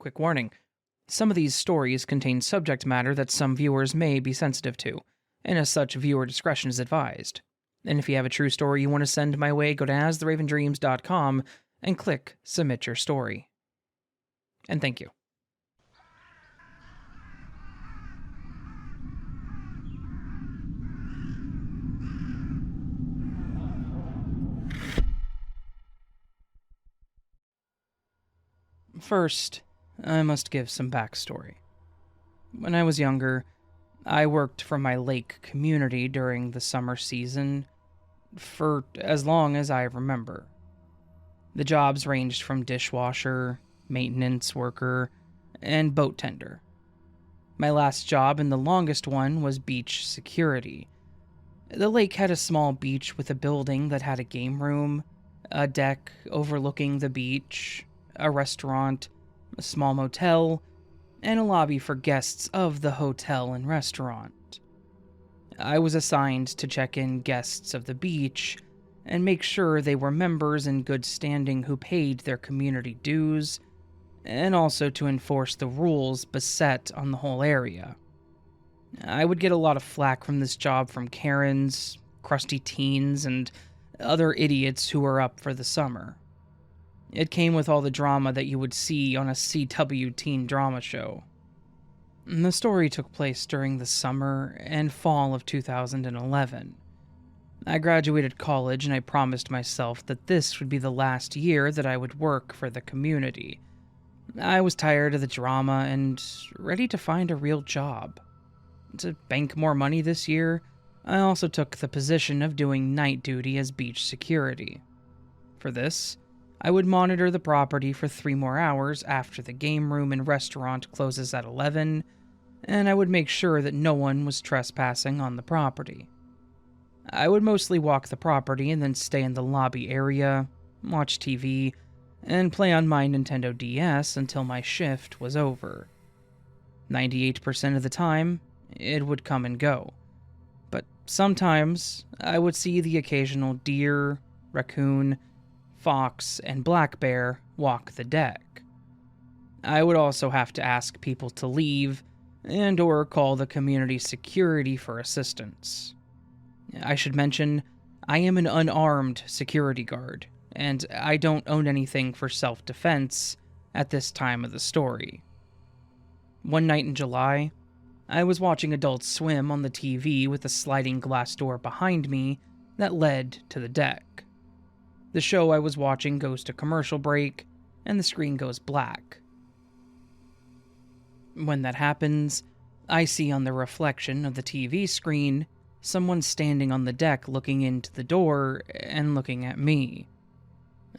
Quick warning. Some of these stories contain subject matter that some viewers may be sensitive to, and as such, viewer discretion is advised. And if you have a true story you want to send my way, go to astheravendreams.com and click Submit Your Story. And thank you. First, I must give some backstory. When I was younger, I worked for my lake community during the summer season for as long as I remember. The jobs ranged from dishwasher, maintenance worker, and boat tender. My last job and the longest one was beach security. The lake had a small beach with a building that had a game room, a deck overlooking the beach, a restaurant, a small motel, and a lobby for guests of the hotel and restaurant. I was assigned to check in guests of the beach and make sure they were members in good standing who paid their community dues, and also to enforce the rules beset on the whole area. I would get a lot of flack from this job from Karens, crusty teens, and other idiots who were up for the summer. It came with all the drama that you would see on a CW teen drama show. The story took place during the summer and fall of 2011. I graduated college and I promised myself that this would be the last year that I would work for the community. I was tired of the drama and ready to find a real job. To bank more money this year, I also took the position of doing night duty as beach security. For this, I would monitor the property for 3 more hours after the game room and restaurant closes at 11, and I would make sure that no one was trespassing on the property. I would mostly walk the property and then stay in the lobby area, watch TV, and play on my Nintendo DS until my shift was over. 98% of the time, it would come and go. But sometimes, I would see the occasional deer, raccoon, fox, and black bear walk the deck. I would also have to ask people to leave and or call the community security for assistance. I should mention, I am an unarmed security guard, and I don't own anything for self-defense at this time of the story. One night in July, I was watching Adult Swim on the TV with a sliding glass door behind me that led to the deck. The show I was watching goes to commercial break, and the screen goes black. When that happens, I see on the reflection of the TV screen someone standing on the deck looking into the door and looking at me.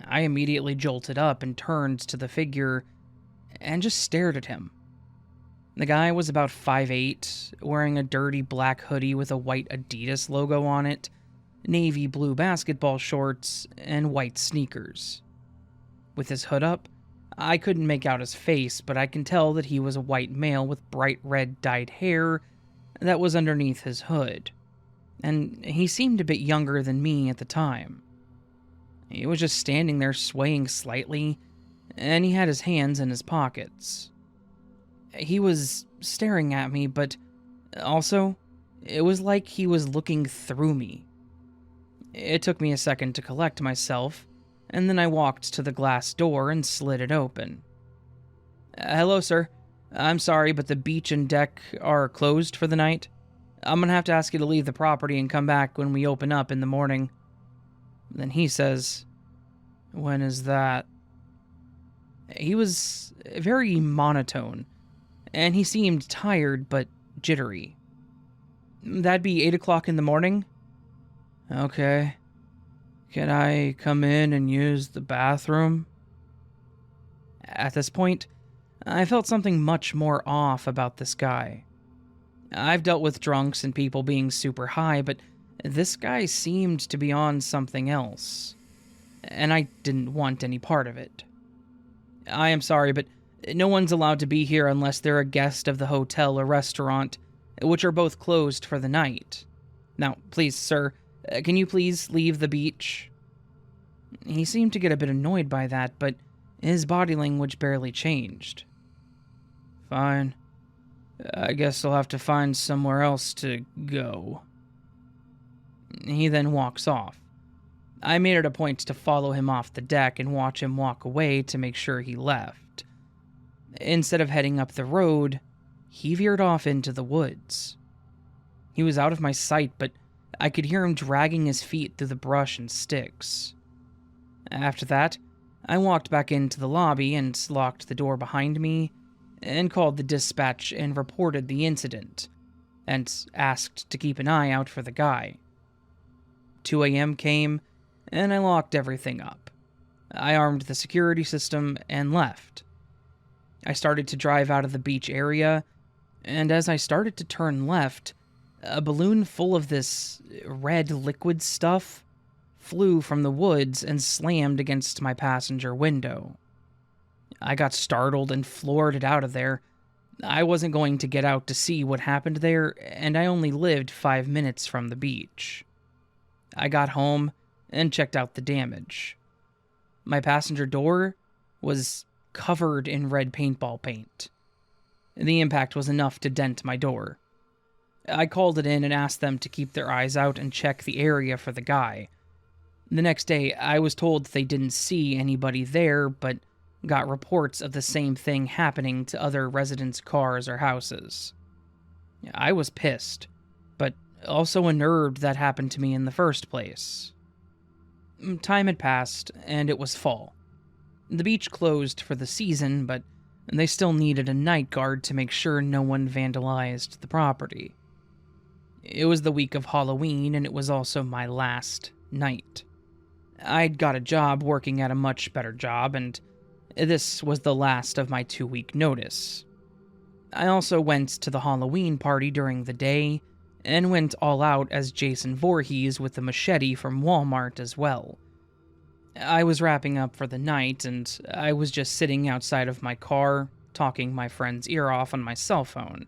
I immediately jolted up and turned to the figure and just stared at him. The guy was about 5'8", wearing a dirty black hoodie with a white Adidas logo on it, navy blue basketball shorts, and white sneakers. With his hood up, I couldn't make out his face, but I can tell that he was a white male with bright red dyed hair that was underneath his hood, and he seemed a bit younger than me at the time. He was just standing there swaying slightly, and he had his hands in his pockets. He was staring at me, but also, it was like he was looking through me. It took me a second to collect myself, and then I walked to the glass door and slid it open. Hello, sir. I'm sorry, but the beach and deck are closed for the night. I'm gonna have to ask you to leave the property and come back when we open up in the morning. Then he says, when is that? He was very monotone, and he seemed tired but jittery. That'd be 8 o'clock in the morning? Okay. Can I come in and use the bathroom? At this point, I felt something much more off about this guy. I've dealt with drunks and people being super high, but this guy seemed to be on something else, and I didn't want any part of it. I am sorry, but no one's allowed to be here unless they're a guest of the hotel or restaurant, which are both closed for the night. Now, please, sir, can you please leave the beach? He seemed to get a bit annoyed by that, but his body language barely changed. Fine. I guess I'll have to find somewhere else to go. He then walks off. I made it a point to follow him off the deck and watch him walk away to make sure he left. Instead of heading up the road, he veered off into the woods. He was out of my sight, but I could hear him dragging his feet through the brush and sticks. After that, I walked back into the lobby and locked the door behind me and called the dispatch and reported the incident and asked to keep an eye out for the guy. 2 a.m. came and I locked everything up. I armed the security system and left. I started to drive out of the beach area, and as I started to turn left, a balloon full of this red liquid stuff flew from the woods and slammed against my passenger window. I got startled and floored it out of there. I wasn't going to get out to see what happened there, and I only lived 5 minutes from the beach. I got home and checked out the damage. My passenger door was covered in red paintball paint. The impact was enough to dent my door. I called it in and asked them to keep their eyes out and check the area for the guy. The next day, I was told they didn't see anybody there, but got reports of the same thing happening to other residents' cars or houses. I was pissed, but also unnerved that happened to me in the first place. Time had passed, and it was fall. The beach closed for the season, but they still needed a night guard to make sure no one vandalized the property. It was the week of Halloween, and it was also my last night. I'd got a job working at a much better job, and this was the last of my 2-week notice. I also went to the Halloween party during the day, and went all out as Jason Voorhees with the machete from Walmart as well. I was wrapping up for the night, and I was just sitting outside of my car, talking my friend's ear off on my cell phone.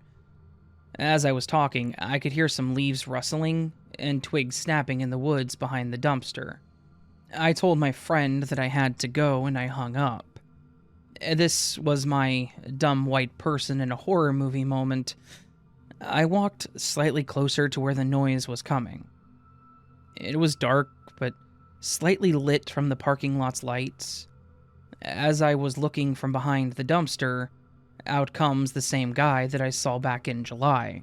As I was talking, I could hear some leaves rustling and twigs snapping in the woods behind the dumpster. I told my friend that I had to go, and I hung up. This was my dumb white person in a horror movie moment. I walked slightly closer to where the noise was coming. It was dark, but slightly lit from the parking lot's lights. As I was looking from behind the dumpster, out comes the same guy that I saw back in July.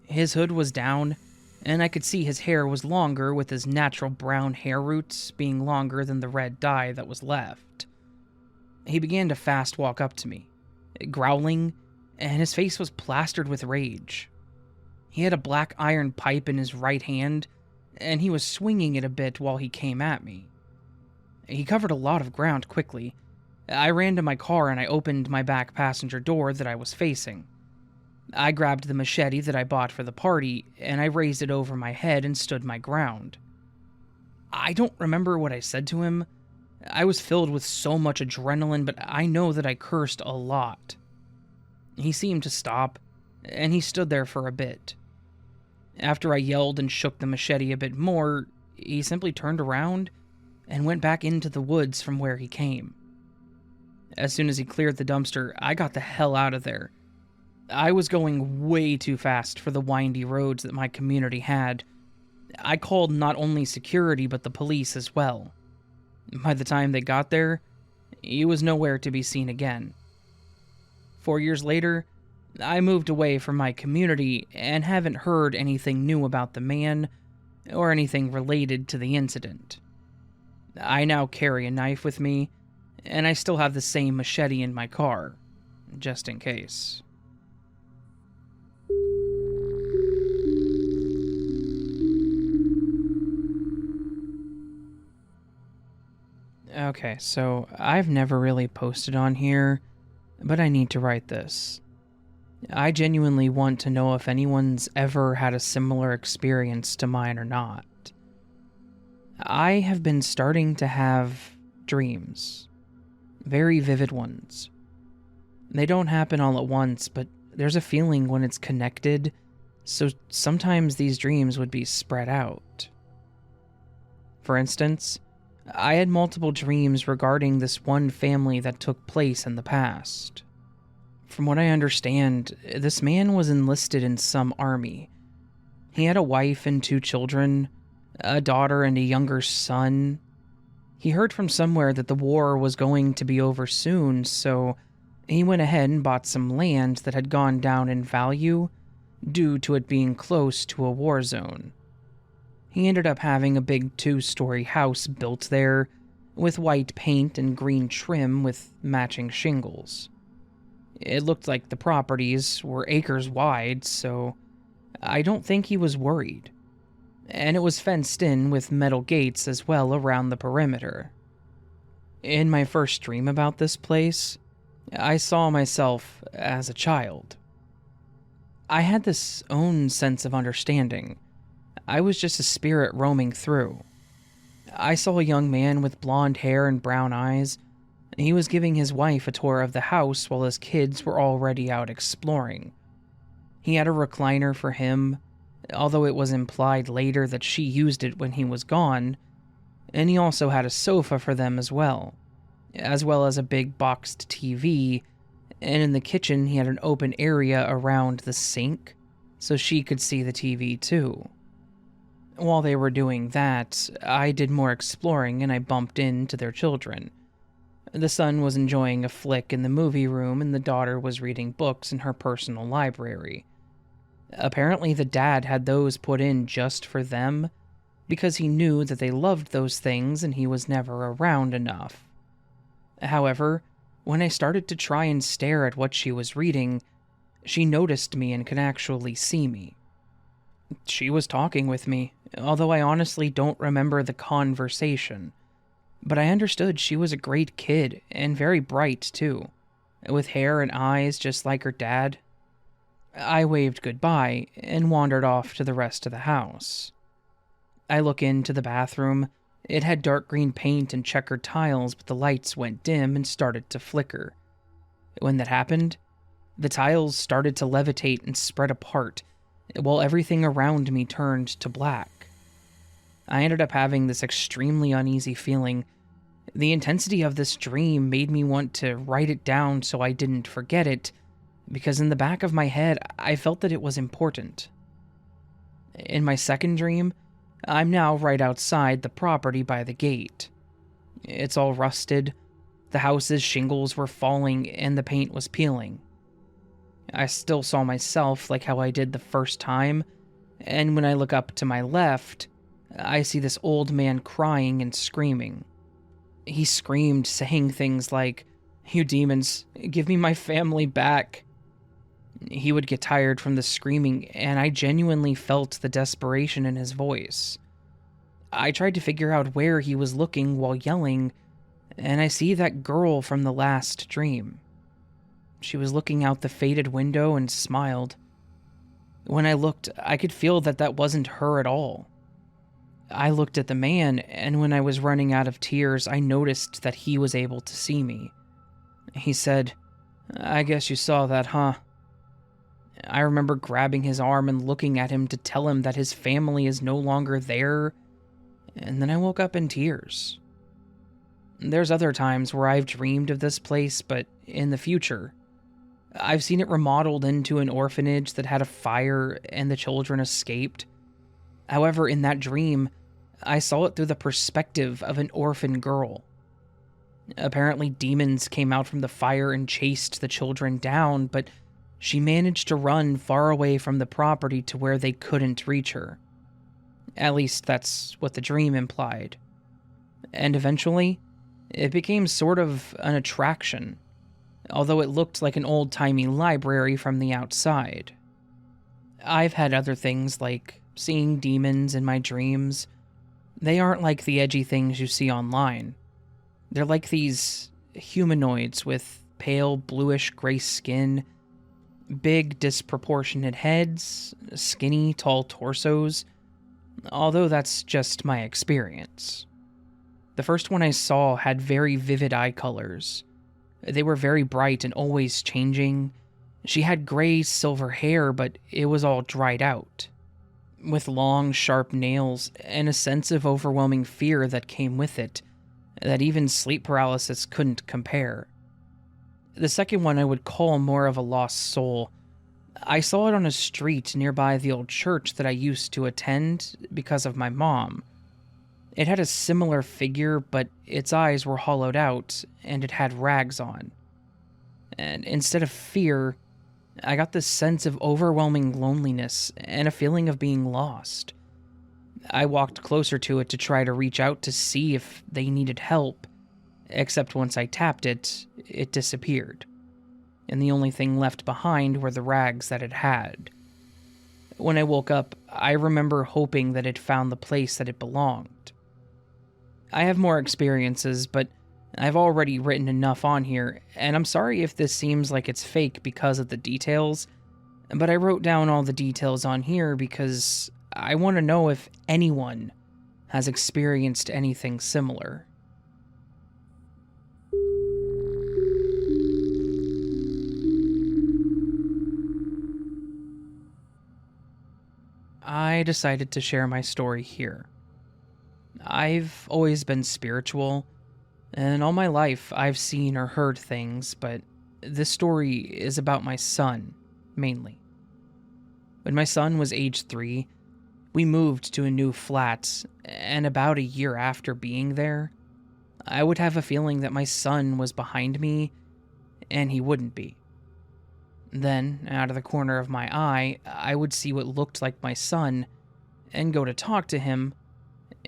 His hood was down, and I could see his hair was longer, with his natural brown hair roots being longer than the red dye that was left. He began to fast walk up to me, growling, and his face was plastered with rage. He had a black iron pipe in his right hand, and he was swinging it a bit while he came at me. He covered a lot of ground quickly. I ran to my car and I opened my back passenger door that I was facing. I grabbed the machete that I bought for the party, and I raised it over my head and stood my ground. I don't remember what I said to him. I was filled with so much adrenaline, but I know that I cursed a lot. He seemed to stop, and he stood there for a bit. After I yelled and shook the machete a bit more, he simply turned around and went back into the woods from where he came. As soon as he cleared the dumpster, I got the hell out of there. I was going way too fast for the windy roads that my community had. I called not only security, but the police as well. By the time they got there, he was nowhere to be seen again. 4 years later, I moved away from my community and haven't heard anything new about the man or anything related to the incident. I now carry a knife with me, and I still have the same machete in my car, just in case. Okay, so I've never really posted on here, but I need to write this. I genuinely want to know if anyone's ever had a similar experience to mine or not. I have been starting to have dreams. Very vivid ones. They don't happen all at once, but there's a feeling when it's connected, so sometimes these dreams would be spread out. For instance, I had multiple dreams regarding this one family that took place in the past. From what I understand, this man was enlisted in some army. He had a wife and 2 children, a daughter and a younger son. He heard from somewhere that the war was going to be over soon, so he went ahead and bought some land that had gone down in value due to it being close to a war zone. He ended up having a big 2-story house built there with white paint and green trim with matching shingles. It looked like the properties were acres wide, so I don't think he was worried. And it was fenced in with metal gates as well around the perimeter. In my first dream about this place, I saw myself as a child. I had this own sense of understanding. I was just a spirit roaming through. I saw a young man with blonde hair and brown eyes. He was giving his wife a tour of the house while his kids were already out exploring. He had a recliner for him, although it was implied later that she used it when he was gone, and he also had a sofa for them as well as a big boxed TV, and in the kitchen he had an open area around the sink, so she could see the TV too. While they were doing that, I did more exploring and I bumped into their children. The son was enjoying a flick in the movie room and the daughter was reading books in her personal library. Apparently the dad had those put in just for them, because he knew that they loved those things and he was never around enough. However, when I started to try and stare at what she was reading, she noticed me and could actually see me. She was talking with me, although I honestly don't remember the conversation, but I understood she was a great kid and very bright too, with hair and eyes just like her dad. I waved goodbye and wandered off to the rest of the house. I look into the bathroom. It had dark green paint and checkered tiles, but the lights went dim and started to flicker. When that happened, the tiles started to levitate and spread apart, while everything around me turned to black. I ended up having this extremely uneasy feeling. The intensity of this dream made me want to write it down so I didn't forget it, because in the back of my head, I felt that it was important. In my second dream, I'm now right outside the property by the gate. It's all rusted, the house's shingles were falling, and the paint was peeling. I still saw myself like how I did the first time, and when I look up to my left, I see this old man crying and screaming. He screamed, saying things like, "You demons, give me my family back." He would get tired from the screaming, and I genuinely felt the desperation in his voice. I tried to figure out where he was looking while yelling, and I see that girl from the last dream. She was looking out the faded window and smiled. When I looked, I could feel that that wasn't her at all. I looked at the man, and when I was running out of tears, I noticed that he was able to see me. He said, "I guess you saw that, huh?" I remember grabbing his arm and looking at him to tell him that his family is no longer there, and then I woke up in tears. There's other times where I've dreamed of this place, but in the future. I've seen it remodeled into an orphanage that had a fire and the children escaped. However, in that dream, I saw it through the perspective of an orphan girl. Apparently, demons came out from the fire and chased the children down, but she managed to run far away from the property to where they couldn't reach her. At least that's what the dream implied. And eventually, it became sort of an attraction, although it looked like an old-timey library from the outside. I've had other things like seeing demons in my dreams. They aren't like the edgy things you see online. They're like these humanoids with pale bluish-gray skin, big disproportionate heads, skinny, tall torsos, although that's just my experience. The first one I saw had very vivid eye colors. They were very bright and always changing. She had gray silver hair, but it was all dried out, with long, sharp nails and a sense of overwhelming fear that came with it, that even sleep paralysis couldn't compare. The second one I would call more of a lost soul. I saw it on a street nearby the old church that I used to attend because of my mom. It had a similar figure, but its eyes were hollowed out, and it had rags on. And instead of fear, I got this sense of overwhelming loneliness and a feeling of being lost. I walked closer to it to try to reach out to see if they needed help, except once I tapped it, it disappeared. And the only thing left behind were the rags that it had. When I woke up, I remember hoping that it found the place that it belonged. I have more experiences, but I've already written enough on here, and I'm sorry if this seems like it's fake because of the details, but I wrote down all the details on here because I want to know if anyone has experienced anything similar. I decided to share my story here. I've always been spiritual, and all my life I've seen or heard things, but this story is about my son, mainly. When my son was age 3, we moved to a new flat, and about a year after being there, I would have a feeling that my son was behind me, and he wouldn't be. Then, out of the corner of my eye, I would see what looked like my son, and go to talk to him,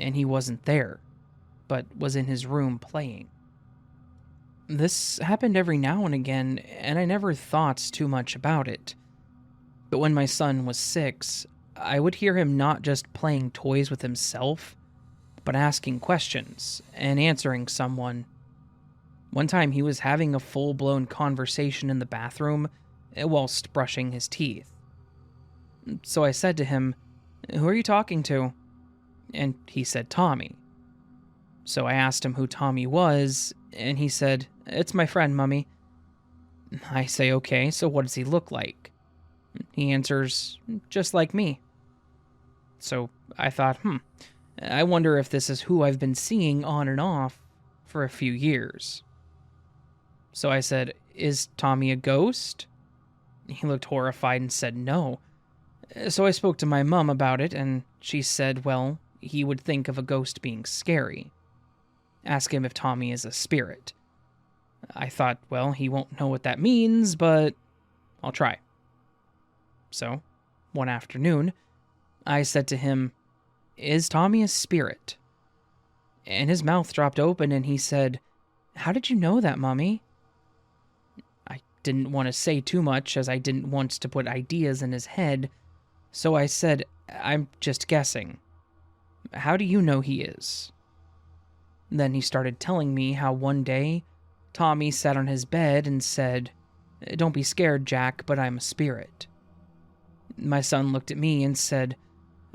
and he wasn't there, but was in his room playing. This happened every now and again, and I never thought too much about it. But when my son was 6, I would hear him not just playing toys with himself, but asking questions and answering someone. One time he was having a full-blown conversation in the bathroom whilst brushing his teeth. So I said to him, "Who are you talking to?" And he said Tommy. So I asked him who Tommy was, and he said, "It's my friend, Mummy." I say, "Okay, so what does he look like?" He answers, "Just like me." So I thought, I wonder if this is who I've been seeing on and off for a few years. So I said, "Is Tommy a ghost?" He looked horrified and said no. So I spoke to my mum about it, and she said, well, he would think of a ghost being scary. Ask him if Tommy is a spirit. I thought, well, he won't know what that means, but I'll try. So, one afternoon, I said to him, "Is Tommy a spirit?" And his mouth dropped open and he said, "How did you know that, Mummy?" I didn't want to say too much as I didn't want to put ideas in his head, so I said, "I'm just guessing. How do you know he is?" Then he started telling me how one day, Tommy sat on his bed and said, "Don't be scared, Jack, but I'm a spirit." My son looked at me and said,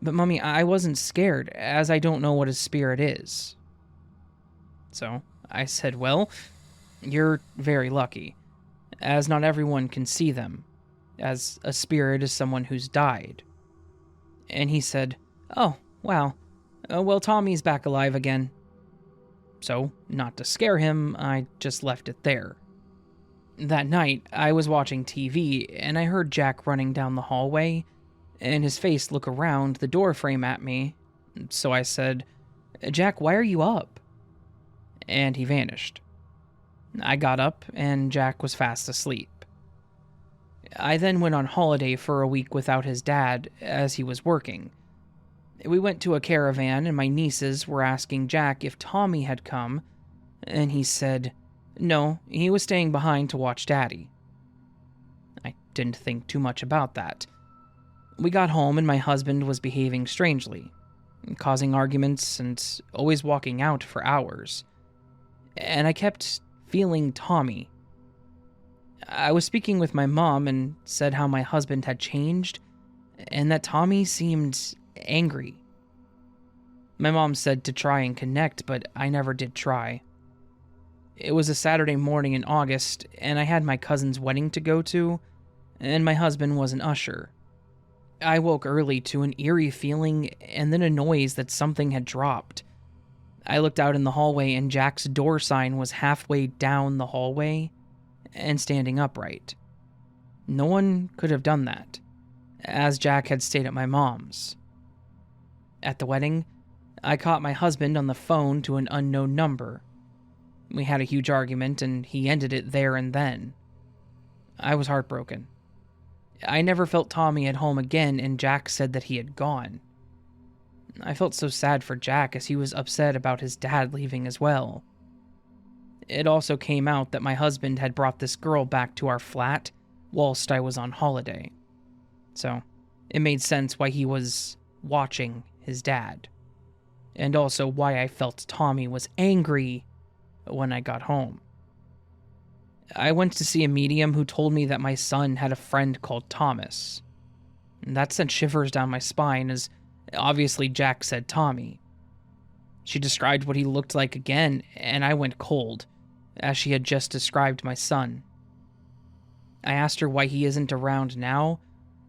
"But Mummy, I wasn't scared, as I don't know what a spirit is." So I said, "Well, you're very lucky, as not everyone can see them, as a spirit is someone who's died." And he said, "Oh, wow. Well, Tommy's back alive again." So, not to scare him, I just left it there. That night, I was watching TV, and I heard Jack running down the hallway, and his face look around the doorframe at me. So I said, "Jack, why are you up?" And he vanished. I got up, and Jack was fast asleep. I then went on holiday for a week without his dad, as he was working. We went to a caravan, and my nieces were asking Jack if Tommy had come, and he said, no, he was staying behind to watch Daddy. I didn't think too much about that. We got home, and my husband was behaving strangely, causing arguments and always walking out for hours. And I kept feeling Tommy. I was speaking with my mom and said how my husband had changed, and that Tommy seemed angry. My mom said to try and connect, but I never did try. It was a Saturday morning in August, and I had my cousin's wedding to go to, and my husband was an usher. I woke early to an eerie feeling and then a noise that something had dropped. I looked out in the hallway, and Jack's door sign was halfway down the hallway, and standing upright. No one could have done that, as Jack had stayed at my mom's. At the wedding, I caught my husband on the phone to an unknown number. We had a huge argument, and he ended it there and then. I was heartbroken. I never felt Tommy at home again, and Jack said that he had gone. I felt so sad for Jack, as he was upset about his dad leaving as well. It also came out that my husband had brought this girl back to our flat whilst I was on holiday. So, it made sense why he was watching his dad. And also why I felt Tommy was angry when I got home. I went to see a medium who told me that my son had a friend called Thomas. That sent shivers down my spine, as obviously Jack said Tommy. She described what he looked like again, and I went cold, as she had just described my son. I asked her why he isn't around now,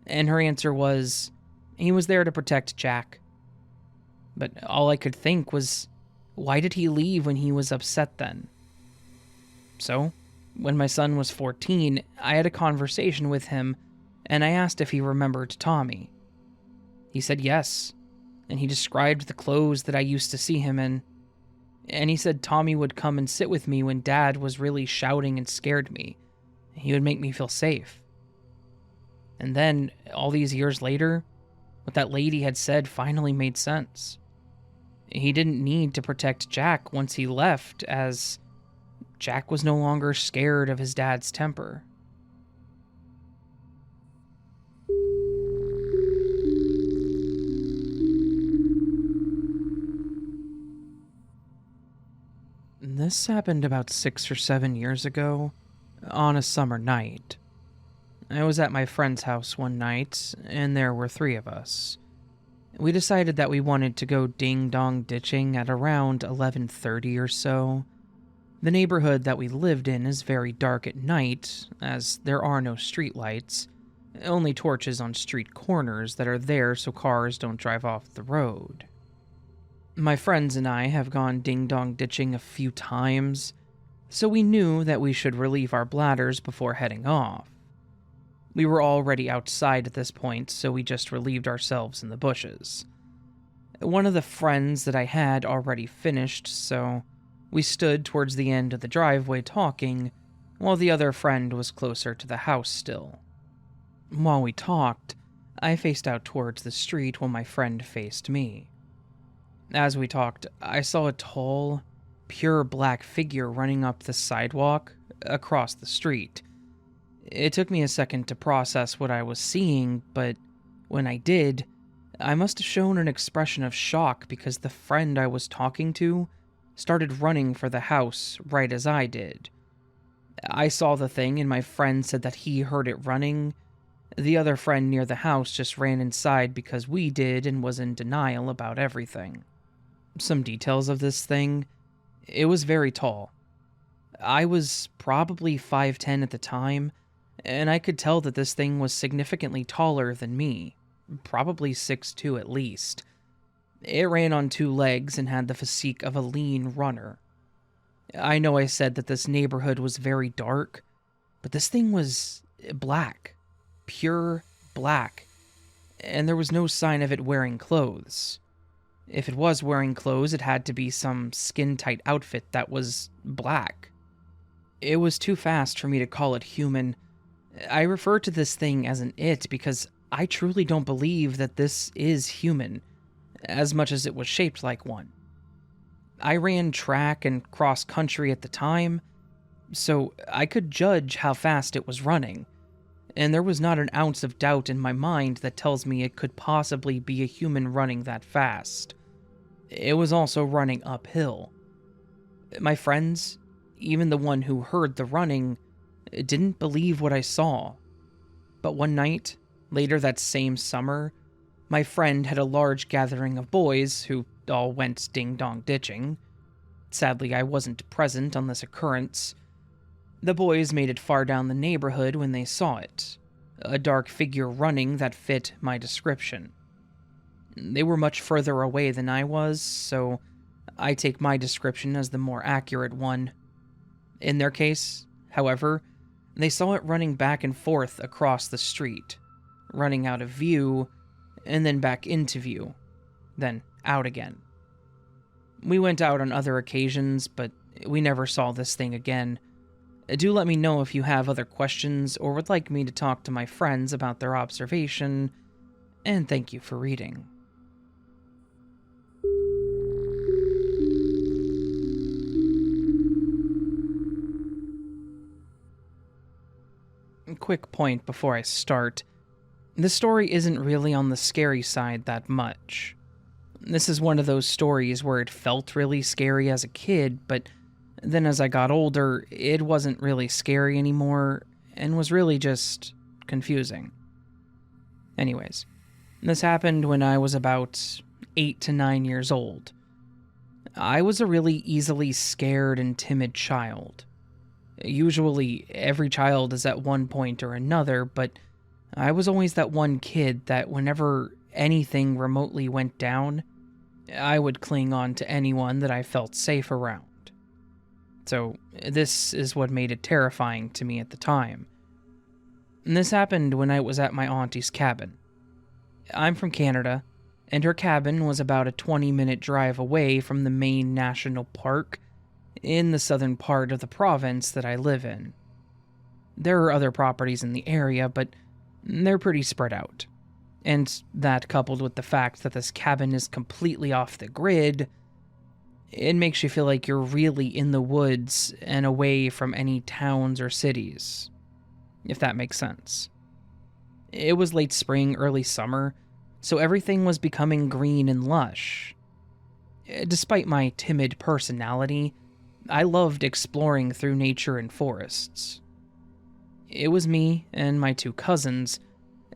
and her answer was, he was there to protect Jack. But all I could think was, why did he leave when he was upset then? So, when my son was 14, I had a conversation with him, and I asked if he remembered Tommy. He said yes, and he described the clothes that I used to see him in, and he said Tommy would come and sit with me when Dad was really shouting and scared me. He would make me feel safe. And then, all these years later, what that lady had said finally made sense. He didn't need to protect Jack once he left, as Jack was no longer scared of his dad's temper. This happened about 6 or 7 years ago, on a summer night. I was at my friend's house one night, and there were 3 of us. We decided that we wanted to go ding-dong ditching at around 11:30 or so. The neighborhood that we lived in is very dark at night, as there are no streetlights, only torches on street corners that are there so cars don't drive off the road. My friends and I have gone ding-dong ditching a few times, so we knew that we should relieve our bladders before heading off. We were already outside at this point, so we just relieved ourselves in the bushes. One of the friends that I had already finished, so we stood towards the end of the driveway talking, while the other friend was closer to the house still. While we talked, I faced out towards the street while my friend faced me. As we talked, I saw a tall, pure black figure running up the sidewalk across the street. It took me a second to process what I was seeing, but when I did, I must have shown an expression of shock because the friend I was talking to started running for the house right as I did. I saw the thing, and my friend said that he heard it running. The other friend near the house just ran inside because we did and was in denial about everything. Some details of this thing. It was very tall. I was probably 5'10" at the time, and I could tell that this thing was significantly taller than me, probably 6'2" at least. It ran on 2 legs and had the physique of a lean runner. I know I said that this neighborhood was very dark, but this thing was black, pure black, and there was no sign of it wearing clothes. If it was wearing clothes, it had to be some skin-tight outfit that was black. It was too fast for me to call it human. I refer to this thing as an it because I truly don't believe that this is human, as much as it was shaped like one. I ran track and cross-country at the time, so I could judge how fast it was running, and there was not an ounce of doubt in my mind that tells me it could possibly be a human running that fast. It was also running uphill. My friends, even the one who heard the running, didn't believe what I saw. But one night, later that same summer, my friend had a large gathering of boys who all went ding-dong ditching. Sadly, I wasn't present on this occurrence. The boys made it far down the neighborhood when they saw it, a dark figure running that fit my description. They were much further away than I was, so I take my description as the more accurate one. In their case, however, They saw it running back and forth across the street, running out of view, and then back into view, then out again. We went out on other occasions, but we never saw this thing again. Do let me know if you have other questions or would like me to talk to my friends about their observation, and thank you for reading. Quick point before I start. This story isn't really on the scary side that much. This is one of those stories where it felt really scary as a kid, but then as I got older, it wasn't really scary anymore and was really just confusing. Anyways, this happened when I was about 8 to 9 years old. I was a really easily scared and timid child. Usually, every child is at one point or another, but I was always that one kid that whenever anything remotely went down, I would cling on to anyone that I felt safe around. So, this is what made it terrifying to me at the time. And this happened when I was at my auntie's cabin. I'm from Canada, and her cabin was about a 20-minute drive away from the main national park in the southern part of the province that I live in. There are other properties in the area, but they're pretty spread out. And that, coupled with the fact that this cabin is completely off the grid, it makes you feel like you're really in the woods and away from any towns or cities, if that makes sense. It was late spring, early summer, so everything was becoming green and lush. Despite my timid personality, I loved exploring through nature and forests. It was me and my 2 cousins,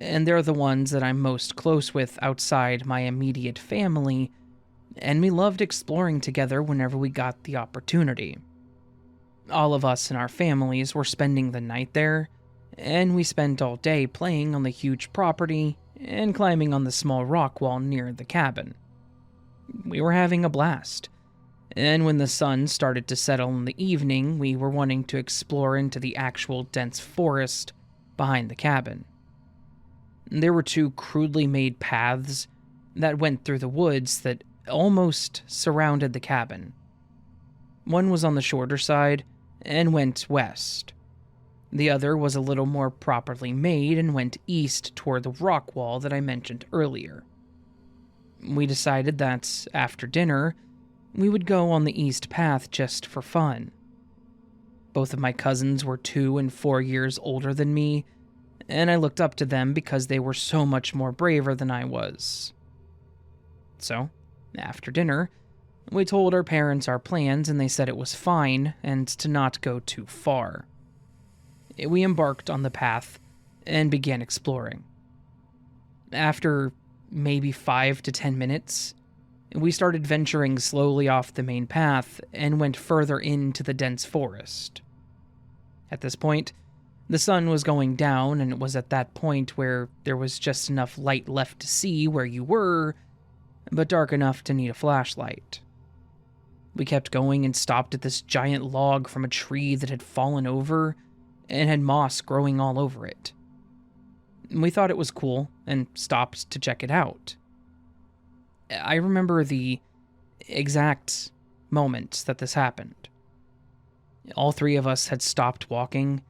and they're the ones that I'm most close with outside my immediate family, and we loved exploring together whenever we got the opportunity. All of us and our families were spending the night there, and we spent all day playing on the huge property and climbing on the small rock wall near the cabin. We were having a blast. And when the sun started to settle in the evening, we were wanting to explore into the actual dense forest behind the cabin. There were 2 crudely made paths that went through the woods that almost surrounded the cabin. One was on the shorter side and went west. The other was a little more properly made and went east toward the rock wall that I mentioned earlier. We decided that, after dinner, we would go on the east path just for fun. Both of my cousins were 2 and 4 years older than me, and I looked up to them because they were so much more braver than I was. So, after dinner, we told our parents our plans and they said it was fine and to not go too far. We embarked on the path and began exploring. After maybe 5 to 10 minutes, we started venturing slowly off the main path and went further into the dense forest. At this point, the sun was going down, and it was at that point where there was just enough light left to see where you were, but dark enough to need a flashlight. We kept going and stopped at this giant log from a tree that had fallen over and had moss growing all over it. We thought it was cool and stopped to check it out. I remember the exact moment that this happened. All 3 of us had stopped walking.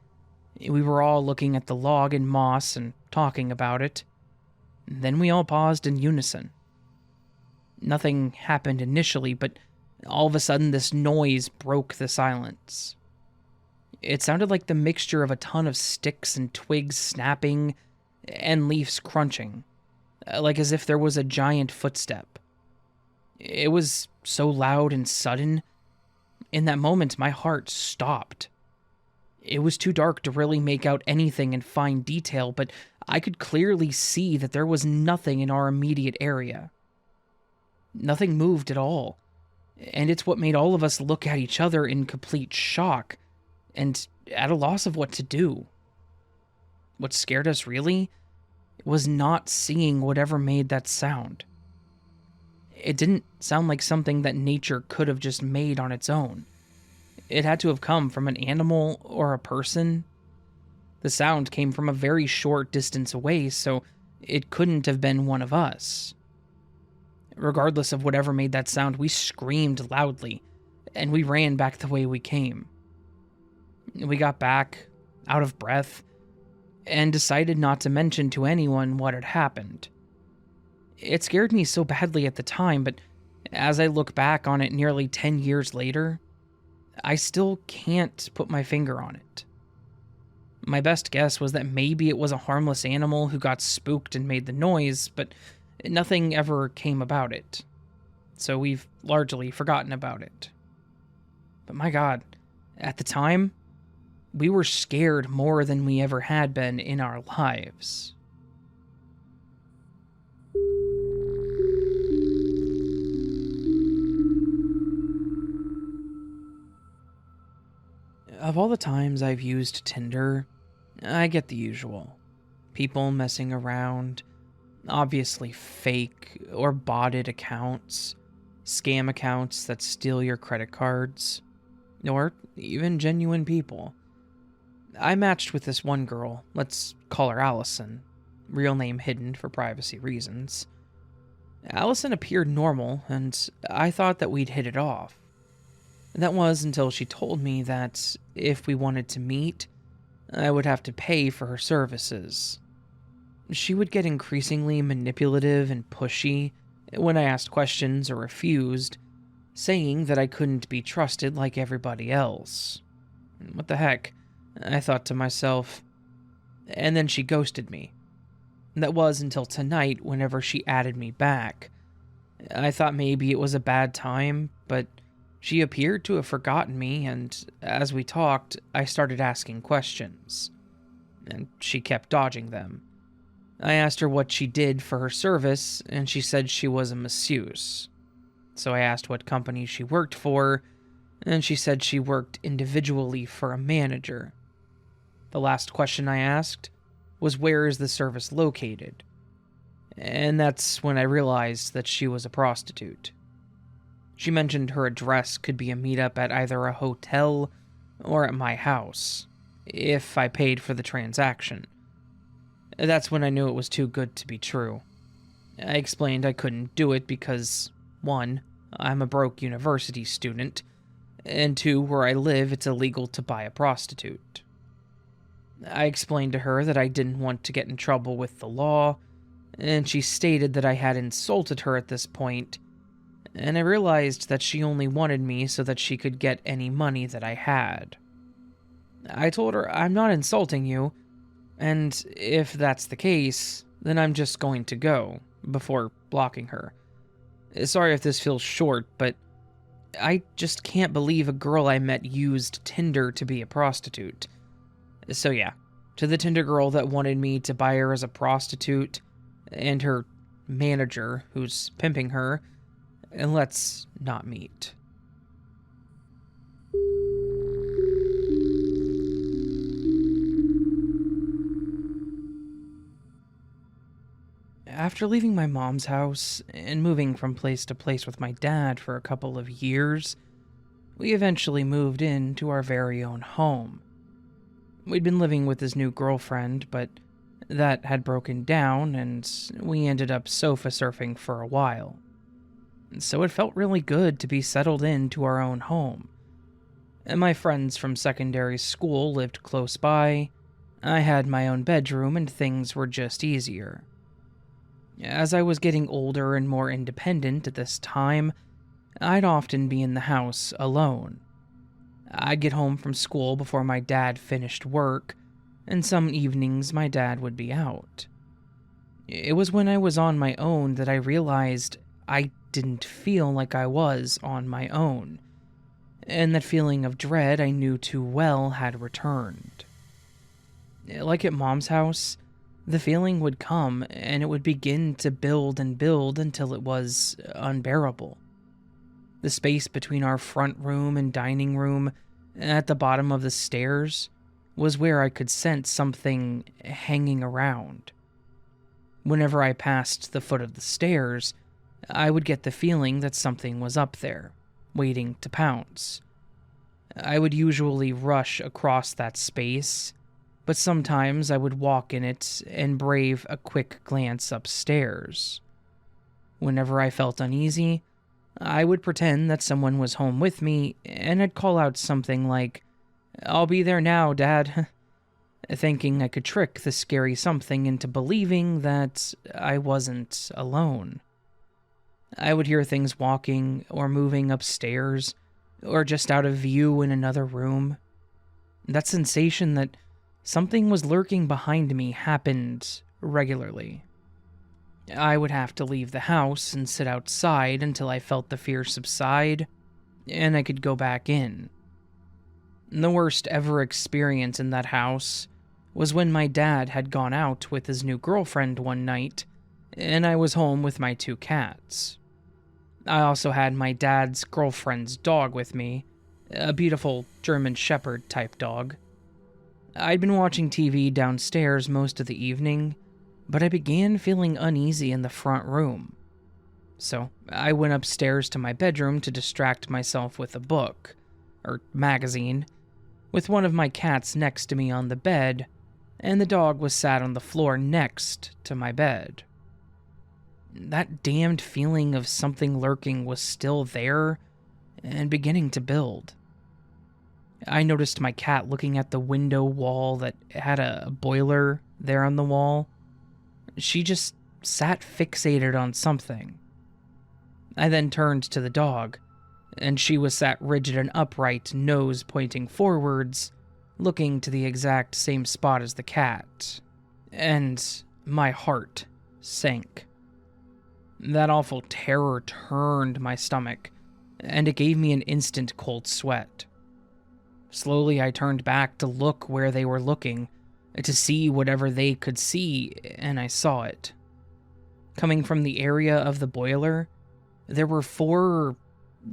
We were all looking at the log and moss and talking about it. Then we all paused in unison. Nothing happened initially, but all of a sudden this noise broke the silence. It sounded like the mixture of a ton of sticks and twigs snapping and leaves crunching, like as if there was a giant footstep. It was so loud and sudden. In that moment, my heart stopped. It was too dark to really make out anything in fine detail, but I could clearly see that there was nothing in our immediate area. Nothing moved at all, and it's what made all of us look at each other in complete shock and at a loss of what to do. What scared us really was not seeing whatever made that sound. It didn't sound like something that nature could have just made on its own. It had to have come from an animal or a person, The sound came from a very short distance away, so it couldn't have been one of us. Regardless of whatever made that sound, we screamed loudly, and we ran back the way we came. We got back, out of breath, and decided not to mention to anyone what had happened. It scared me so badly at the time, but as I look back on it nearly 10 years later, I still can't put my finger on it. My best guess was that maybe it was a harmless animal who got spooked and made the noise, but nothing ever came about it. So we've largely forgotten about it. But my God, at the time, we were scared more than we ever had been in our lives. Of all the times I've used Tinder, I get the usual. People messing around, obviously fake or botted accounts, scam accounts that steal your credit cards, or even genuine people. I matched with this one girl, let's call her Allison, real name hidden for privacy reasons. Allison appeared normal, and I thought that we'd hit it off. That was until she told me that if we wanted to meet, I would have to pay for her services. She would get increasingly manipulative and pushy when I asked questions or refused, saying that I couldn't be trusted like everybody else. What the heck, I thought to myself. And then she ghosted me. That was until tonight whenever she added me back. I thought maybe it was a bad time, but she appeared to have forgotten me, and as we talked, I started asking questions. And she kept dodging them. I asked her what she did for her service, and she said she was a masseuse. So I asked what company she worked for, and she said she worked individually for a manager. The last question I asked was, where is the service located? And that's when I realized that she was a prostitute. She mentioned her address could be a meetup at either a hotel or at my house, if I paid for the transaction. That's when I knew it was too good to be true. I explained I couldn't do it because, 1, I'm a broke university student, and 2, where I live, it's illegal to buy a prostitute. I explained to her that I didn't want to get in trouble with the law, and she stated that I had insulted her at this point, and I realized that she only wanted me so that she could get any money that I had. I told her I'm not insulting you, and if that's the case, then I'm just going to go, before blocking her. Sorry if this feels short, but I just can't believe a girl I met used Tinder to be a prostitute. So yeah, to the Tinder girl that wanted me to buy her as a prostitute, and her manager who's pimping her, and let's not meet. After leaving my mom's house and moving from place to place with my dad for a couple of years, we eventually moved into our very own home. We'd been living with his new girlfriend, but that had broken down and we ended up sofa surfing for a while. So it felt really good to be settled into our own home. And my friends from secondary school lived close by. I had my own bedroom and things were just easier. As I was getting older and more independent at this time, I'd often be in the house alone. I'd get home from school before my dad finished work, and some evenings my dad would be out. It was when I was on my own that I realized I didn't feel like I was on my own, and that feeling of dread I knew too well had returned. Like at Mom's house, the feeling would come and it would begin to build and build until it was unbearable. The space between our front room and dining room, at the bottom of the stairs, was where I could sense something hanging around. Whenever I passed the foot of the stairs, I would get the feeling that something was up there, waiting to pounce. I would usually rush across that space, but sometimes I would walk in it and brave a quick glance upstairs. Whenever I felt uneasy, I would pretend that someone was home with me, and I'd call out something like, "I'll be there now, Dad," thinking I could trick the scary something into believing that I wasn't alone. I would hear things walking or moving upstairs, or just out of view in another room. That sensation that something was lurking behind me happened regularly. I would have to leave the house and sit outside until I felt the fear subside, and I could go back in. The worst ever experience in that house was when my dad had gone out with his new girlfriend one night, and I was home with my 2 cats. I also had my dad's girlfriend's dog with me, a beautiful German Shepherd type dog. I'd been watching TV downstairs most of the evening, but I began feeling uneasy in the front room. So I went upstairs to my bedroom to distract myself with a book, or magazine, with one of my cats next to me on the bed, and the dog was sat on the floor next to my bed. That damned feeling of something lurking was still there and beginning to build. I noticed my cat looking at the window wall that had a boiler there on the wall. She just sat fixated on something. I then turned to the dog, and she was sat rigid and upright, nose pointing forwards, looking to the exact same spot as the cat. And my heart sank. That awful terror turned my stomach, and it gave me an instant cold sweat. Slowly, I turned back to look where they were looking, to see whatever they could see, and I saw it. Coming from the area of the boiler, there were 4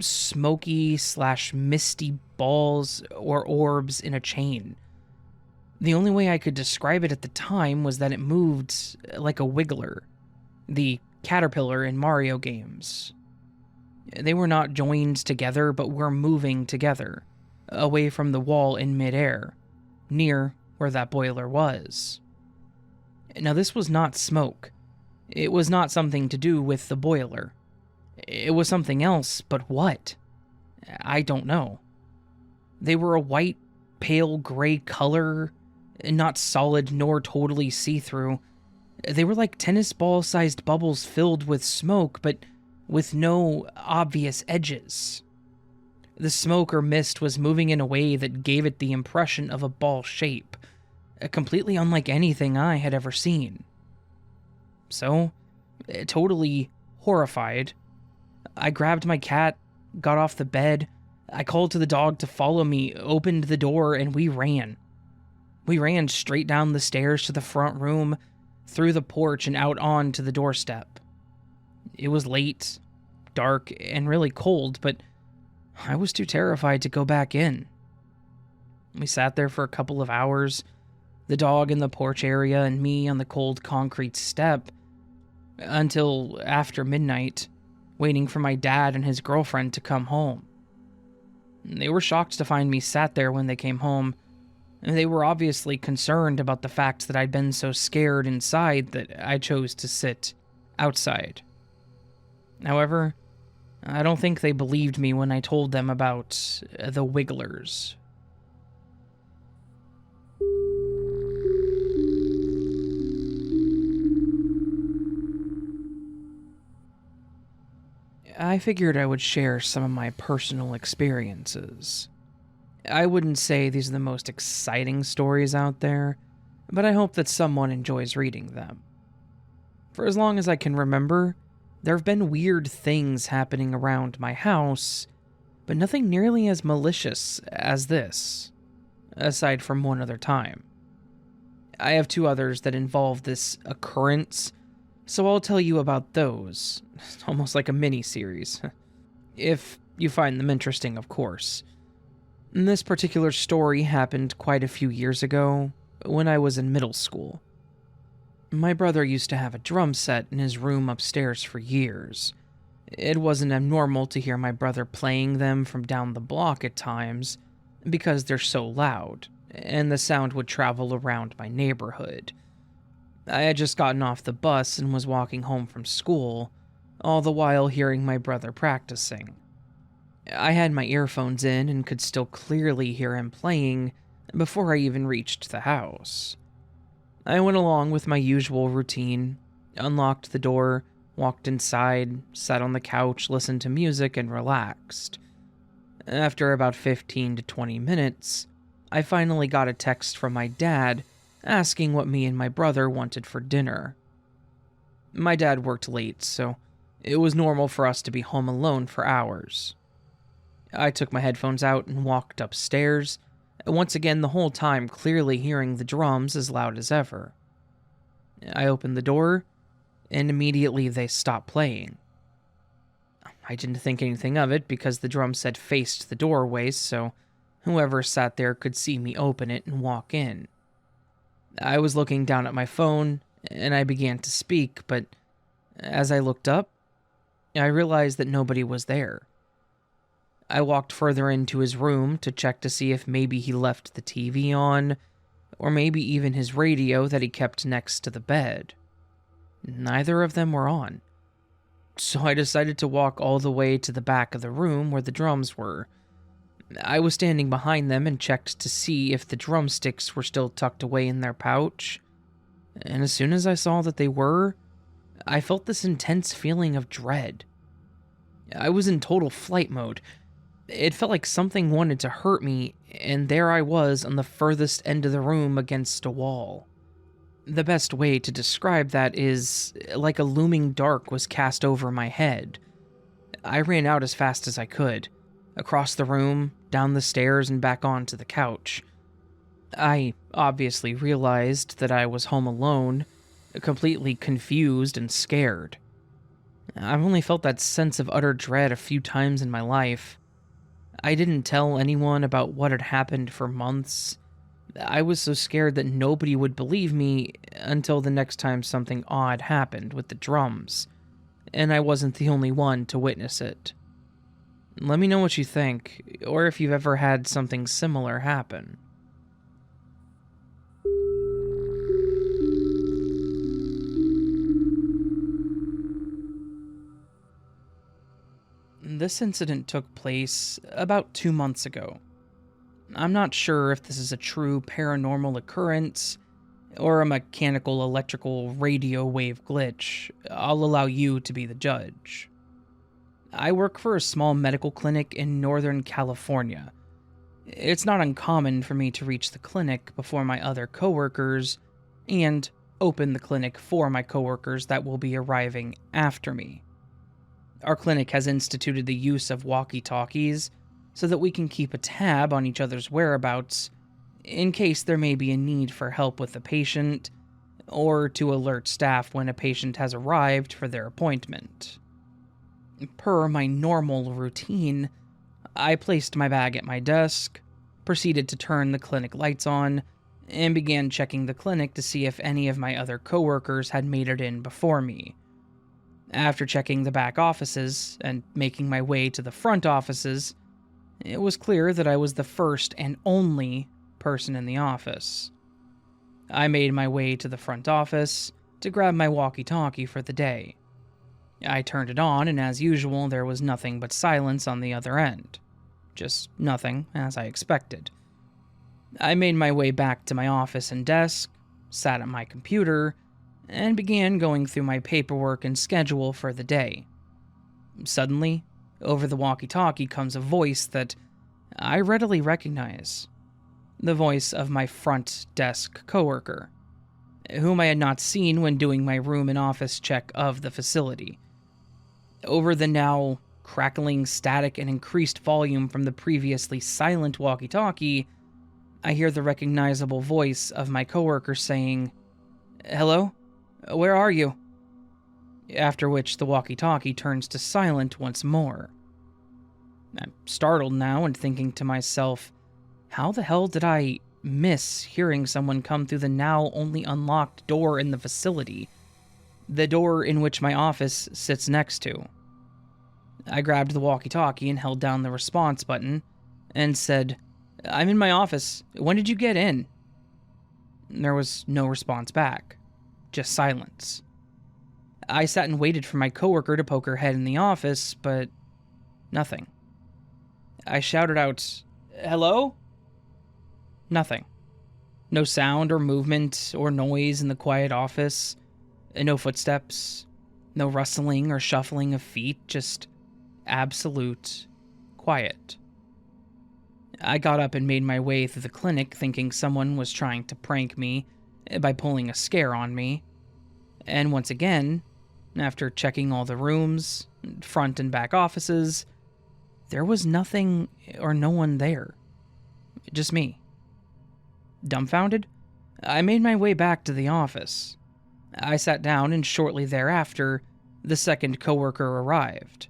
smoky/misty balls or orbs in a chain. The only way I could describe it at the time was that it moved like a wiggler, the caterpillar in Mario games. They were not joined together, but were moving together, away from the wall in midair, near where that boiler was. Now, this was not smoke. It was not something to do with the boiler. It was something else, but what? I don't know. They were a white, pale gray color, not solid nor totally see-through. They were like tennis ball-sized bubbles filled with smoke, but with no obvious edges. The smoke or mist was moving in a way that gave it the impression of a ball shape, completely unlike anything I had ever seen. So, totally horrified, I grabbed my cat, got off the bed, I called to the dog to follow me, opened the door, and we ran. We ran straight down the stairs to the front room, through the porch and out onto the doorstep. It was late, dark, and really cold, but I was too terrified to go back in. We sat there for a couple of hours, the dog in the porch area and me on the cold concrete step, until after midnight, waiting for my dad and his girlfriend to come home. They were shocked to find me sat there when they came home, and they were obviously concerned about the fact that I'd been so scared inside that I chose to sit outside. However, I don't think they believed me when I told them about the wigglers. I figured I would share some of my personal experiences. I wouldn't say these are the most exciting stories out there, but I hope that someone enjoys reading them. For as long as I can remember, there have been weird things happening around my house, but nothing nearly as malicious as this, aside from one other time. I have 2 others that involve this occurrence, so I'll tell you about those, almost like a mini-series, if you find them interesting, of course. This particular story happened quite a few years ago, when I was in middle school. My brother used to have a drum set in his room upstairs for years. It wasn't abnormal to hear my brother playing them from down the block at times, because they're so loud, and the sound would travel around my neighborhood. I had just gotten off the bus and was walking home from school, all the while hearing my brother practicing. I had my earphones in and could still clearly hear him playing before I even reached the house. I went along with my usual routine, unlocked the door, walked inside, sat on the couch, listened to music, and relaxed. After about 15 to 20 minutes, I finally got a text from my dad asking what me and my brother wanted for dinner. My dad worked late, so it was normal for us to be home alone for hours. I took my headphones out and walked upstairs, once again the whole time clearly hearing the drums as loud as ever. I opened the door, and immediately they stopped playing. I didn't think anything of it because the drum set faced the doorway, so whoever sat there could see me open it and walk in. I was looking down at my phone, and I began to speak, but as I looked up, I realized that nobody was there. I walked further into his room to check to see if maybe he left the TV on, or maybe even his radio that he kept next to the bed. Neither of them were on. So I decided to walk all the way to the back of the room where the drums were. I was standing behind them and checked to see if the drumsticks were still tucked away in their pouch. And as soon as I saw that they were, I felt this intense feeling of dread. I was in total flight mode. It felt like something wanted to hurt me, and there I was on the furthest end of the room against a wall. The best way to describe that is like a looming dark was cast over my head. I ran out as fast as I could, across the room, down the stairs, and back onto the couch. I obviously realized that I was home alone, completely confused and scared. I've only felt that sense of utter dread a few times in my life. I didn't tell anyone about what had happened for months. I was so scared that nobody would believe me until the next time something odd happened with the drums, and I wasn't the only one to witness it. Let me know what you think, or if you've ever had something similar happen. This incident took place about 2 months ago. I'm not sure if this is a true paranormal occurrence or a mechanical, electrical, radio wave glitch. I'll allow you to be the judge. I work for a small medical clinic in Northern California. It's not uncommon for me to reach the clinic before my other coworkers and open the clinic for my coworkers that will be arriving after me. Our clinic has instituted the use of walkie-talkies so that we can keep a tab on each other's whereabouts in case there may be a need for help with a patient or to alert staff when a patient has arrived for their appointment. Per my normal routine, I placed my bag at my desk, proceeded to turn the clinic lights on, and began checking the clinic to see if any of my other coworkers had made it in before me. After checking the back offices and making my way to the front offices, it was clear that I was the first and only person in the office. I made my way to the front office to grab my walkie-talkie for the day. I turned it on, and as usual, there was nothing but silence on the other end. Just nothing, as I expected. I made my way back to my office and desk, sat at my computer, and began going through my paperwork and schedule for the day. Suddenly, over the walkie-talkie comes a voice that I readily recognize. The voice of my front desk coworker, whom I had not seen when doing my room and office check of the facility. Over the now crackling static and increased volume from the previously silent walkie-talkie, I hear the recognizable voice of my coworker saying, "Hello? Where are you?" After which the walkie-talkie turns to silent once more. I'm startled now and thinking to myself, how the hell did I miss hearing someone come through the now only unlocked door in the facility, the door in which my office sits next to? I grabbed the walkie-talkie and held down the response button and said, I'm in my office. When did you get in? There was no response back, just silence. I sat and waited for my coworker to poke her head in the office, but nothing. I shouted out, "Hello?" Nothing. No sound or movement or noise in the quiet office. No footsteps. No rustling or shuffling of feet, just absolute quiet. I got up and made my way through the clinic thinking someone was trying to prank me by pulling a scare on me. And once again, after checking all the rooms, front and back offices, there was nothing or no one there. Just me. Dumbfounded, I made my way back to the office. I sat down, and shortly thereafter, the second coworker arrived.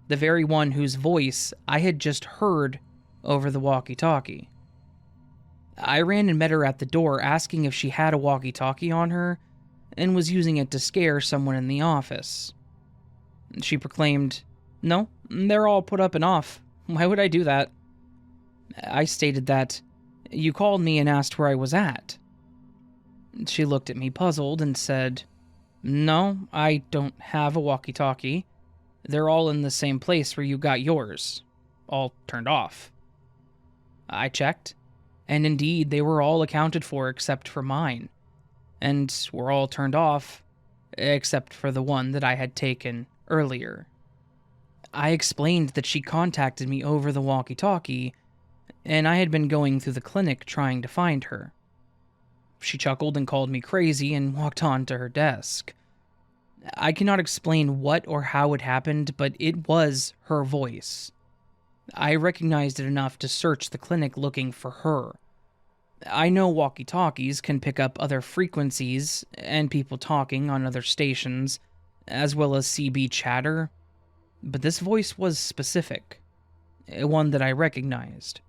The very one whose voice I had just heard over the walkie-talkie. I ran and met her at the door, asking if she had a walkie-talkie on her and was using it to scare someone in the office. She proclaimed, "No, they're all put up and off. Why would I do that?" I stated that, "You called me and asked where I was at." She looked at me puzzled and said, "No, I don't have a walkie-talkie. They're all in the same place where you got yours, all turned off." I checked, and indeed they were all accounted for except for mine, and were all turned off except for the one that I had taken earlier. I explained that she contacted me over the walkie-talkie, and I had been going through the clinic trying to find her. She chuckled and called me crazy and walked on to her desk. I cannot explain what or how it happened, but it was her voice. I recognized it enough to search the clinic looking for her. I know walkie-talkies can pick up other frequencies and people talking on other stations, as well as CB chatter, but this voice was specific, one that I recognized.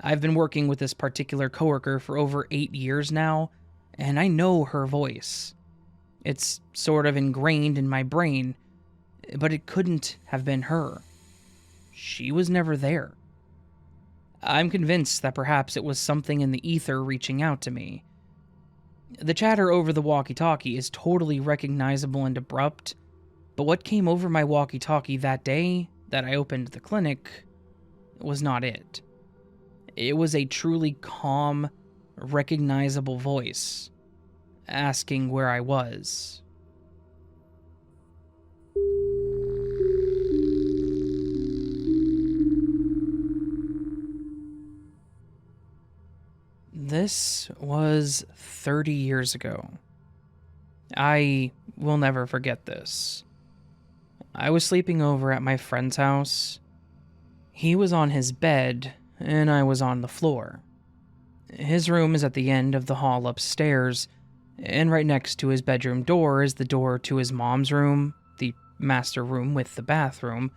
I've been working with this particular coworker for over 8 years now, and I know her voice. It's sort of ingrained in my brain, but it couldn't have been her. She was never there. I'm convinced that perhaps it was something in the ether reaching out to me. The chatter over the walkie-talkie is totally recognizable and abrupt, but what came over my walkie-talkie that day that I opened the clinic was not it. It was a truly calm, recognizable voice, asking where I was. This was 30 years ago. I will never forget this. I was sleeping over at my friend's house. He was on his bed, and I was on the floor. His room is at the end of the hall upstairs, and right next to his bedroom door is the door to his mom's room, the master room with the bathroom.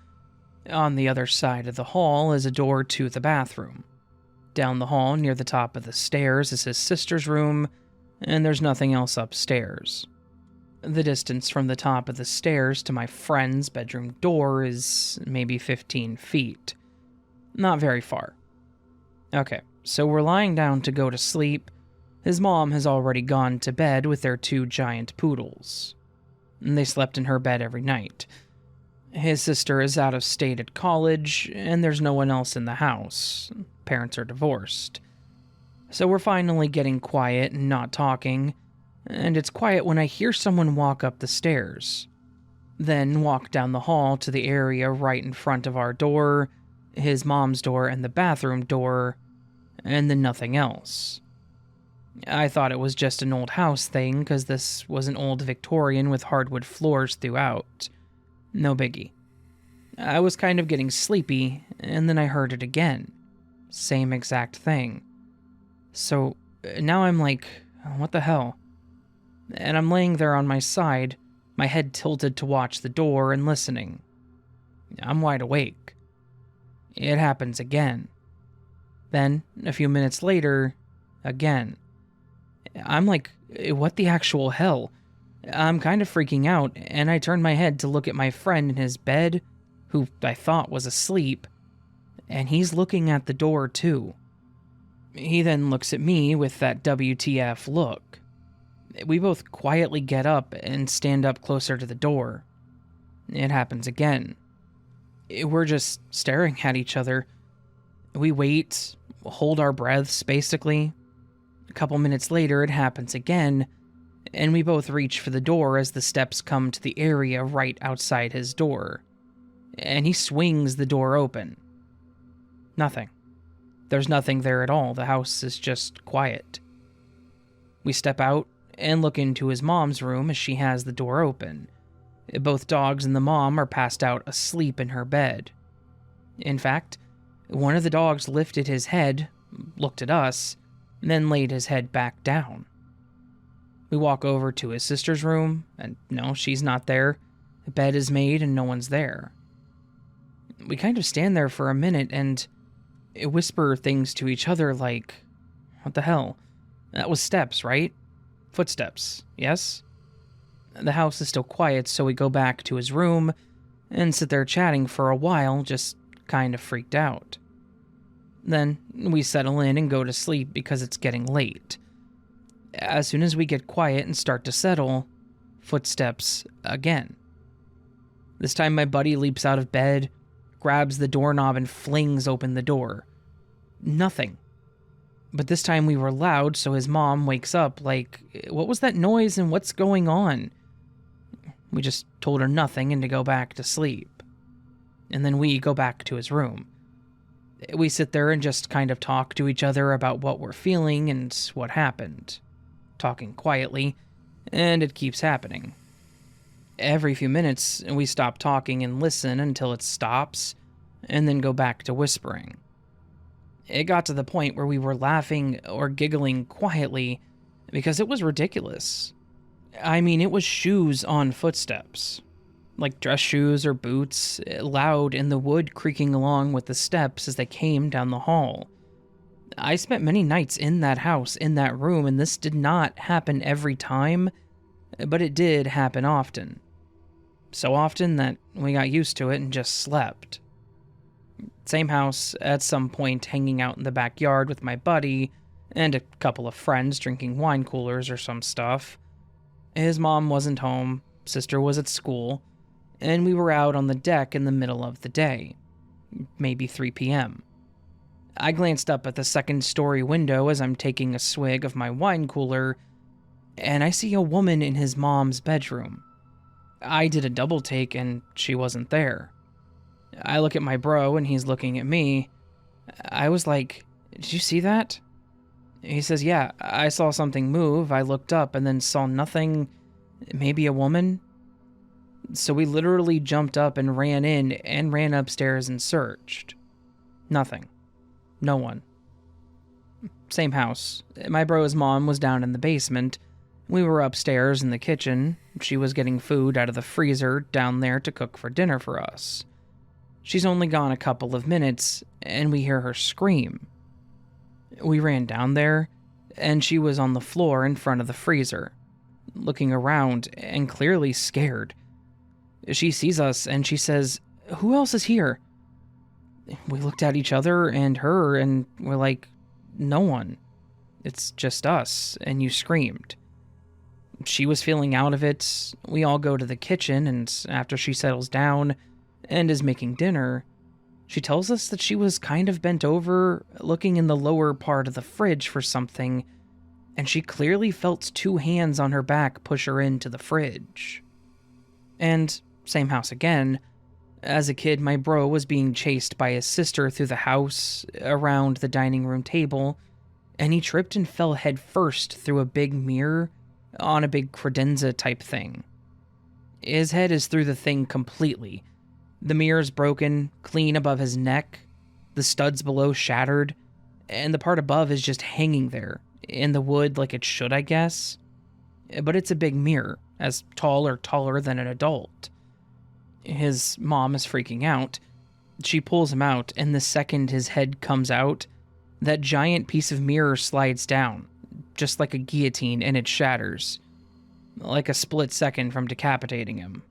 On the other side of the hall is a door to the bathroom. Down the hall near the top of the stairs is his sister's room, and there's nothing else upstairs. The distance from the top of the stairs to my friend's bedroom door is maybe 15 feet. Not very far. Okay, so we're lying down to go to sleep. His mom has already gone to bed with their 2 giant poodles. They slept in her bed every night. His sister is out of state at college, and there's no one else in the house. Parents are divorced. So we're finally getting quiet and not talking, and it's quiet when I hear someone walk up the stairs. Then walk down the hall to the area right in front of our door, his mom's door, and the bathroom door, and then nothing else. I thought it was just an old house thing, because this was an old Victorian with hardwood floors throughout. No biggie. I was kind of getting sleepy, and then I heard it again. Same exact thing. So now I'm like, what the hell? And I'm laying there on my side, my head tilted to watch the door and listening. I'm wide awake. It happens again. Then, a few minutes later, again. I'm like, what the actual hell? I'm kind of freaking out, and I turn my head to look at my friend in his bed, who I thought was asleep, and he's looking at the door too. He then looks at me with that WTF look. We both quietly get up and stand up closer to the door. It happens again. We're just staring at each other. We wait, hold our breaths, basically. A couple minutes later, it happens again, and we both reach for the door as the steps come to the area right outside his door. And he swings the door open. Nothing. There's nothing there at all. The house is just quiet. We step out and look into his mom's room as she has the door open. Both dogs and the mom are passed out asleep in her bed. In fact, one of the dogs lifted his head, looked at us, and then laid his head back down. We walk over to his sister's room, and no, she's not there. The bed is made and no one's there. We kind of stand there for a minute and whisper things to each other like, what the hell? That was steps, right? Footsteps, yes? The house is still quiet, so we go back to his room and sit there chatting for a while, just kind of freaked out. Then we settle in and go to sleep because it's getting late. As soon as we get quiet and start to settle, footsteps again. This time my buddy leaps out of bed, grabs the doorknob and flings open the door. Nothing. But this time we were loud, so his mom wakes up like, what was that noise and what's going on? We just told her nothing and to go back to sleep. And then we go back to his room. We sit there and just kind of talk to each other about what we're feeling and what happened. Talking quietly, and it keeps happening. Every few minutes, we stop talking and listen until it stops, and then go back to whispering. It got to the point where we were laughing or giggling quietly because it was ridiculous. I mean, it was shoes on footsteps. Like dress shoes or boots, loud in the wood creaking along with the steps as they came down the hall. I spent many nights in that house, in that room, and this did not happen every time, but it did happen often. So often that we got used to it and just slept. Same house, at some point hanging out in the backyard with my buddy and a couple of friends drinking wine coolers or some stuff. His mom wasn't home, sister was at school, and we were out on the deck in the middle of the day, maybe 3 p.m. I glanced up at the second-story window as I'm taking a swig of my wine cooler, and I see a woman in his mom's bedroom. I did a double take and she wasn't there. I look at my bro and he's looking at me. I was like, did you see that? He says, yeah, I saw something move. I looked up and then saw nothing, maybe a woman. So we literally jumped up and ran in and ran upstairs and searched. Nothing. No one. Same house. My bro's mom was down in the basement. We were upstairs in the kitchen. She was getting food out of the freezer down there to cook for dinner for us. She's only gone a couple of minutes, and we hear her scream. We ran down there, and she was on the floor in front of the freezer, looking around and clearly scared. She sees us, and she says, "Who else is here?" We looked at each other and her, and we're like, no one. It's just us, and you screamed. She was feeling out of it. We all go to the kitchen, and after she settles down and is making dinner, she tells us that she was kind of bent over, looking in the lower part of the fridge for something, and she clearly felt 2 hands on her back push her into the fridge. And same house again. As a kid, my bro was being chased by his sister through the house, around the dining room table, and he tripped and fell headfirst through a big mirror on a big credenza type thing. His head is through the thing completely. The mirror's broken, clean above his neck, the studs below shattered, and the part above is just hanging there, in the wood like it should, I guess. But it's a big mirror, as tall or taller than an adult. His mom is freaking out. She pulls him out, and the second his head comes out, that giant piece of mirror slides down, just like a guillotine, and it shatters, like a split second from decapitating him.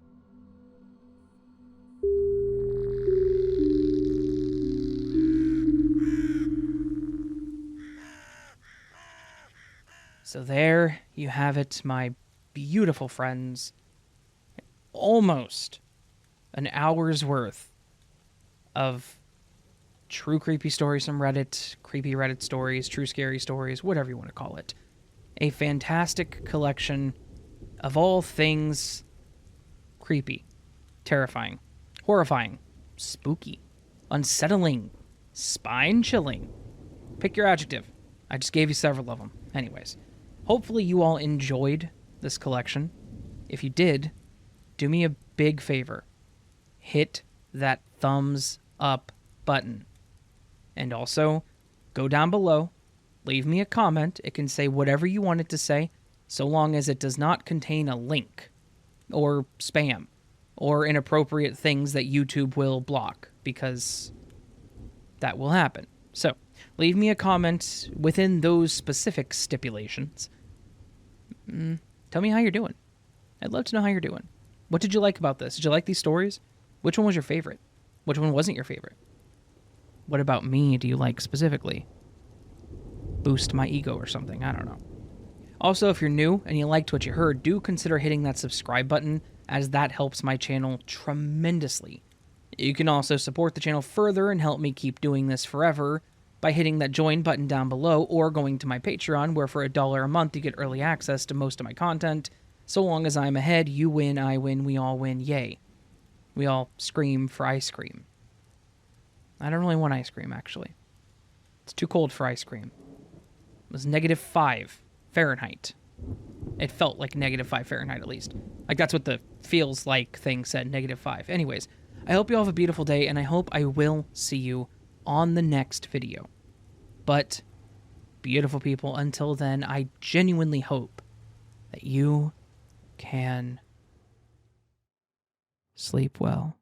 So there you have it, my beautiful friends. Almost an hour's worth of true creepy stories from Reddit, creepy Reddit stories, true scary stories, whatever you want to call it. A fantastic collection of all things creepy, terrifying, horrifying, spooky, unsettling, spine-chilling. Pick your adjective. I just gave you several of them. Anyways, hopefully you all enjoyed this collection. If you did, do me a big favor. Hit that thumbs up button. And also, go down below, leave me a comment. It can say whatever you want it to say, so long as it does not contain a link, or spam, or inappropriate things that YouTube will block, because that will happen. So, leave me a comment within those specific stipulations. Tell me how you're doing. I'd love to know how you're doing. What did you like about this? Did you like these stories? Which one was your favorite? Which one wasn't your favorite? What about me do you like specifically? Boost my ego or something, I don't know. Also, if you're new and you liked what you heard, do consider hitting that subscribe button, as that helps my channel tremendously. You can also support the channel further and help me keep doing this forever by hitting that join button down below, or going to my Patreon, where for $1 a month you get early access to most of my content. So long as I'm ahead, you win, I win, we all win, yay. We all scream for ice cream. I don't really want ice cream, actually. It's too cold for ice cream. It was -5 Fahrenheit. It felt like -5 Fahrenheit, at least. Like, that's what the feels like thing said, -5. Anyways, I hope you all have a beautiful day, and I hope I will see you on the next video. But, beautiful people, until then, I genuinely hope that you can sleep well.